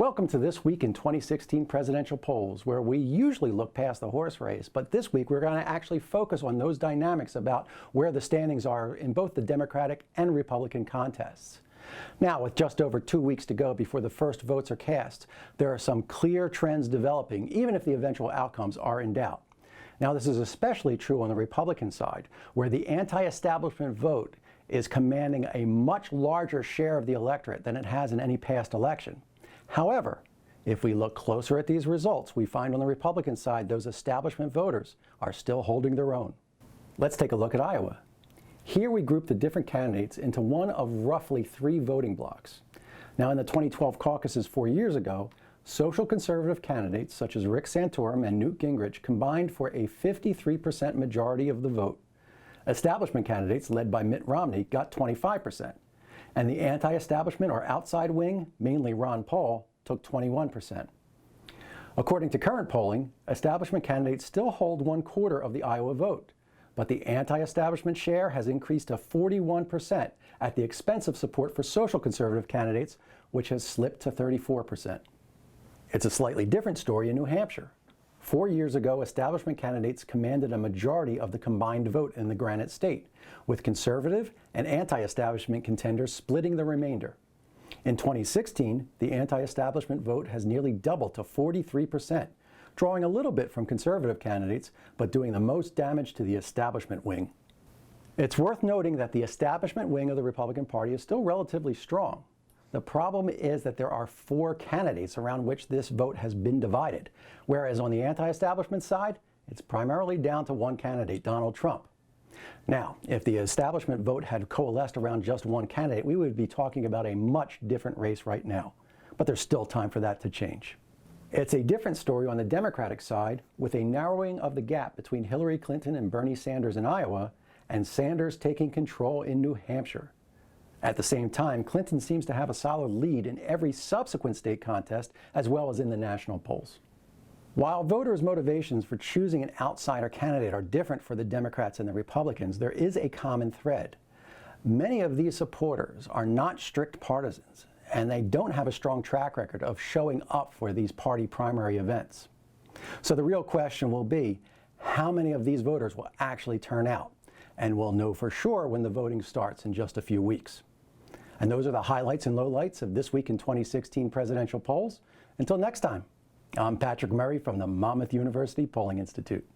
Welcome to This Week in 2016 Presidential Polls, where we usually look past the horse race, but this week we're going to actually focus on those dynamics about where the standings are in both the Democratic and Republican contests. Now, with just over 2 weeks to go before the first votes are cast, there are some clear trends developing, even if the eventual outcomes are in doubt. Now, this is especially true on the Republican side, where the anti-establishment vote is commanding a much larger share of the electorate than it has in any past election. However, if we look closer at these results, we find on the Republican side those establishment voters are still holding their own. Let's take a look at Iowa. Here we group the different candidates into one of roughly 3 voting blocks. Now, in the 2012 caucuses 4 years ago, social conservative candidates such as Rick Santorum and Newt Gingrich combined for a 53% majority of the vote. Establishment candidates led by Mitt Romney got 25%. And the anti-establishment or outside wing, mainly Ron Paul, took 21%. According to current polling, establishment candidates still hold 1/4 of the Iowa vote, but the anti-establishment share has increased to 41% at the expense of support for social conservative candidates, which has slipped to 34%. It's a slightly different story in New Hampshire. 4 years ago, establishment candidates commanded a majority of the combined vote in the Granite State, with conservative and anti-establishment contenders splitting the remainder. In 2016, the anti-establishment vote has nearly doubled to 43%, drawing a little bit from conservative candidates, but doing the most damage to the establishment wing. It's worth noting that the establishment wing of the Republican Party is still relatively strong. The problem is that there are 4 candidates around which this vote has been divided, whereas on the anti-establishment side, it's primarily down to one candidate, Donald Trump. Now, if the establishment vote had coalesced around just one candidate, we would be talking about a much different race right now. But there's still time for that to change. It's a different story on the Democratic side, with a narrowing of the gap between Hillary Clinton and Bernie Sanders in Iowa, and Sanders taking control in New Hampshire. At the same time, Clinton seems to have a solid lead in every subsequent state contest, as well as in the national polls. While voters' motivations for choosing an outsider candidate are different for the Democrats and the Republicans, there is a common thread. Many of these supporters are not strict partisans, and they don't have a strong track record of showing up for these party primary events. So the real question will be, how many of these voters will actually turn out? And we'll know for sure when the voting starts in just a few weeks. And those are the highlights and lowlights of This Week in 2016 presidential polls. Until next time, I'm Patrick Murray from the Monmouth University Polling Institute.